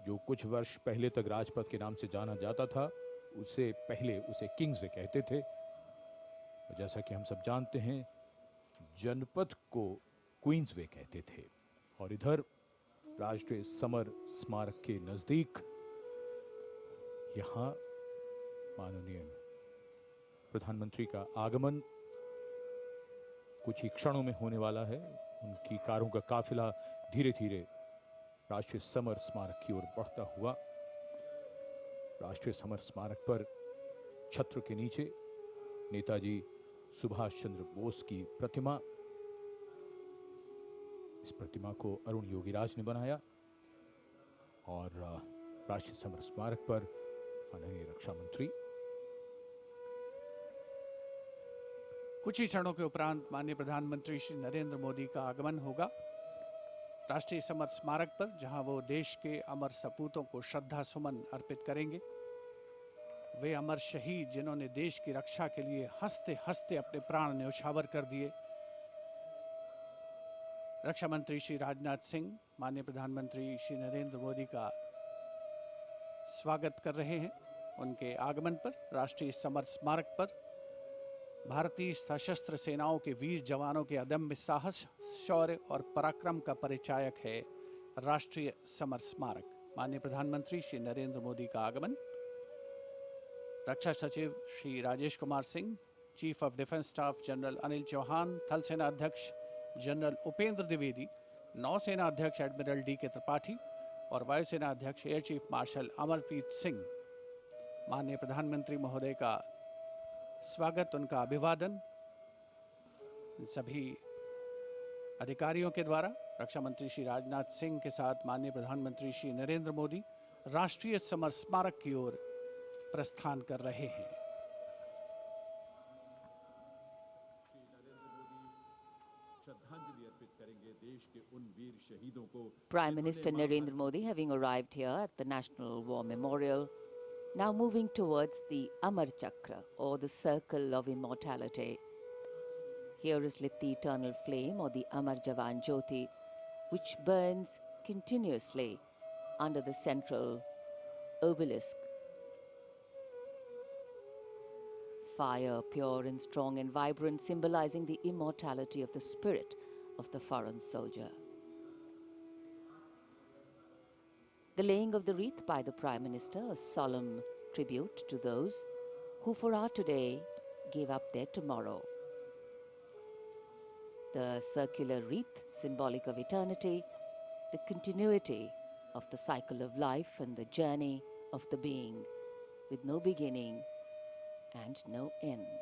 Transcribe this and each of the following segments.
जो कुछ वर्ष पहले तक राजपथ के नाम से जाना जाता था, उससे पहले उसे किंग्सवे कहते थे। और जैसा कि हम सब जानते हैं, जनपथ को क्वींसवे कहते थे। और इधर राष्ट्रीय समर स्मारक के नजदीक यहां माननीय प्रधानमंत्री का आगमन कुछ ही क्षणों में होने वाला है। उनकी कारों का काफिला धीरे धीरे राष्ट्रीय समर स्मारक की ओर बढ़ता हुआ, राष्ट्रीय समर स्मारक पर छत्र के नीचे नेताजी सुभाष चंद्र बोस की प्रतिमा, इस प्रतिमा को अरुण योगीराज ने बनाया। और राष्ट्रीय समर स्मारक पर माननीय रक्षा मंत्री कुछ ही क्षणों के उपरांत माननीय प्रधानमंत्री श्री नरेंद्र मोदी का आगमन होगा राष्ट्रीय समर स्मारक पर, जहां वो देश के अमर सपूतों को श्रद्धा सुमन अर्पित करेंगे। वे अमर शहीद जिन्होंने देश की रक्षा के लिए हंसते हंसते अपने प्राण न्यौछावर कर दिए। रक्षा मंत्री श्री राजनाथ सिंह माननीय प्रधानमंत्री श्री नरेंद्र मोदी का स्वागत कर रहे हैं। उनके आगमन पर राष्ट्रीय समर स्मारक पर भारतीय सशस्त्र सेनाओं के वीर जवानों के अदम्य साहस, शौर्य और पराक्रम का परिचायक है राष्ट्रीय समर स्मारक। माननीय प्रधानमंत्री श्री नरेंद्र मोदी का आगमन। रक्षा सचिव Shri Rajesh Kumar Singh, chief of defence staff general Anil Chauhan, थल सेना अध्यक्ष जनरल उपेंद्र द्विवेदी, नौसेना अध्यक्ष एडमिरल डी.के. त्रिपाठी और वायुसेना अध्यक्ष air chief marshal Amarpreet Singh, माननीय प्रधानमंत्री महोदय का स्वागत, उनका अभिवादन सभी अधिकारियों के द्वारा। रक्षा मंत्री श्री राजनाथ सिंह के साथ माननीय प्रधानमंत्री श्री नरेंद्र मोदी राष्ट्रीय समर स्मारक की ओर प्रस्थान कर रहे हैं। श्रद्धांजलि अर्पित करेंगे देश के उन वीर शहीदों को। Prime Minister Narendra Modi having arrived here at the National War Memorial, now moving towards the Amar Chakra, or the Circle of Immortality. Here is lit the eternal flame, or the Amar Jawan Jyoti, which burns continuously under the central obelisk. Fire, pure and strong and vibrant, symbolizing the immortality of the spirit of the foreign soldier. The laying of the wreath by the Prime Minister, a solemn tribute to those who for our today gave up their tomorrow. The circular wreath, symbolic of eternity, the continuity of the cycle of life and the journey of the being, with no beginning and no end.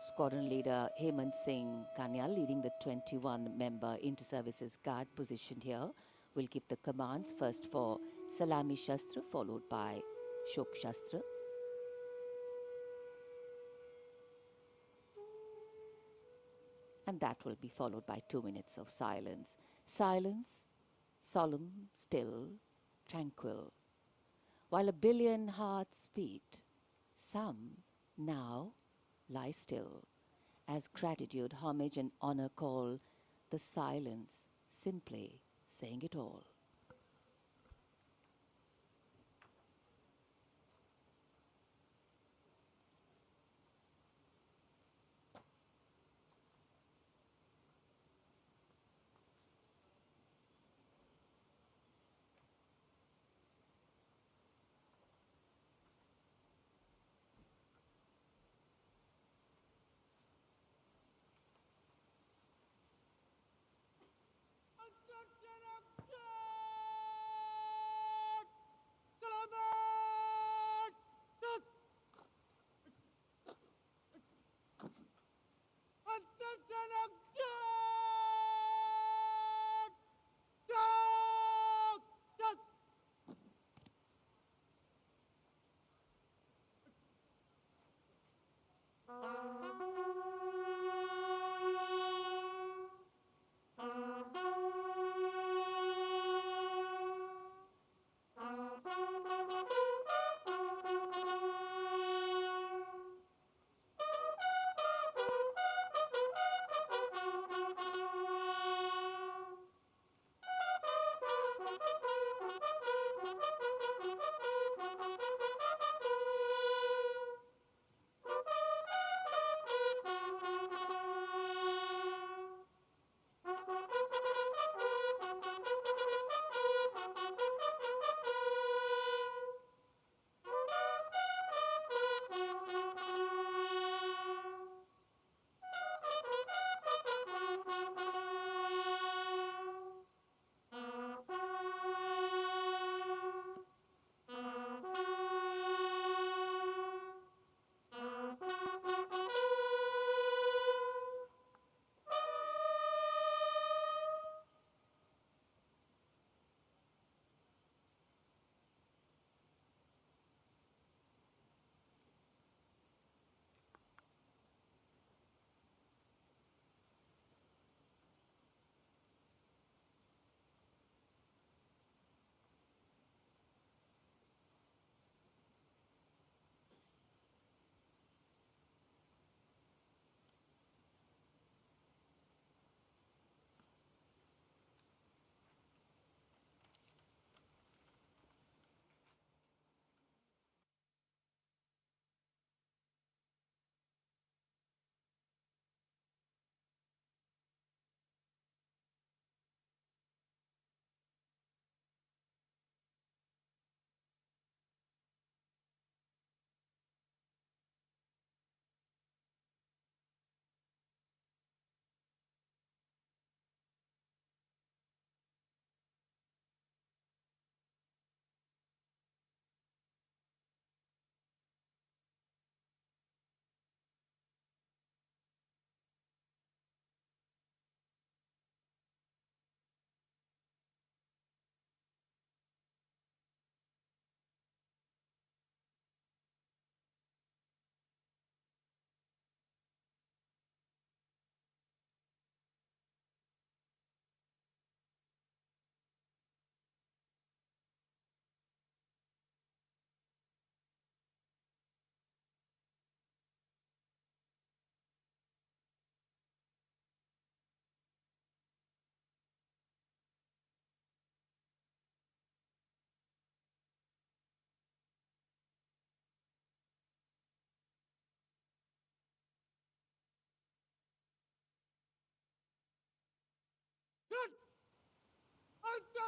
Squadron leader Hemant Singh Kanyal, leading the 21-member inter-services guard positioned here, will give the commands, first for Salami Shastra, followed by Shok Shastra. And that will be followed by 2 minutes of silence. Silence, solemn, still, tranquil. While a billion hearts beat, some now lie still, as gratitude, homage and honor call the silence, simply saying it all.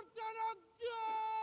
Schwarzenegger!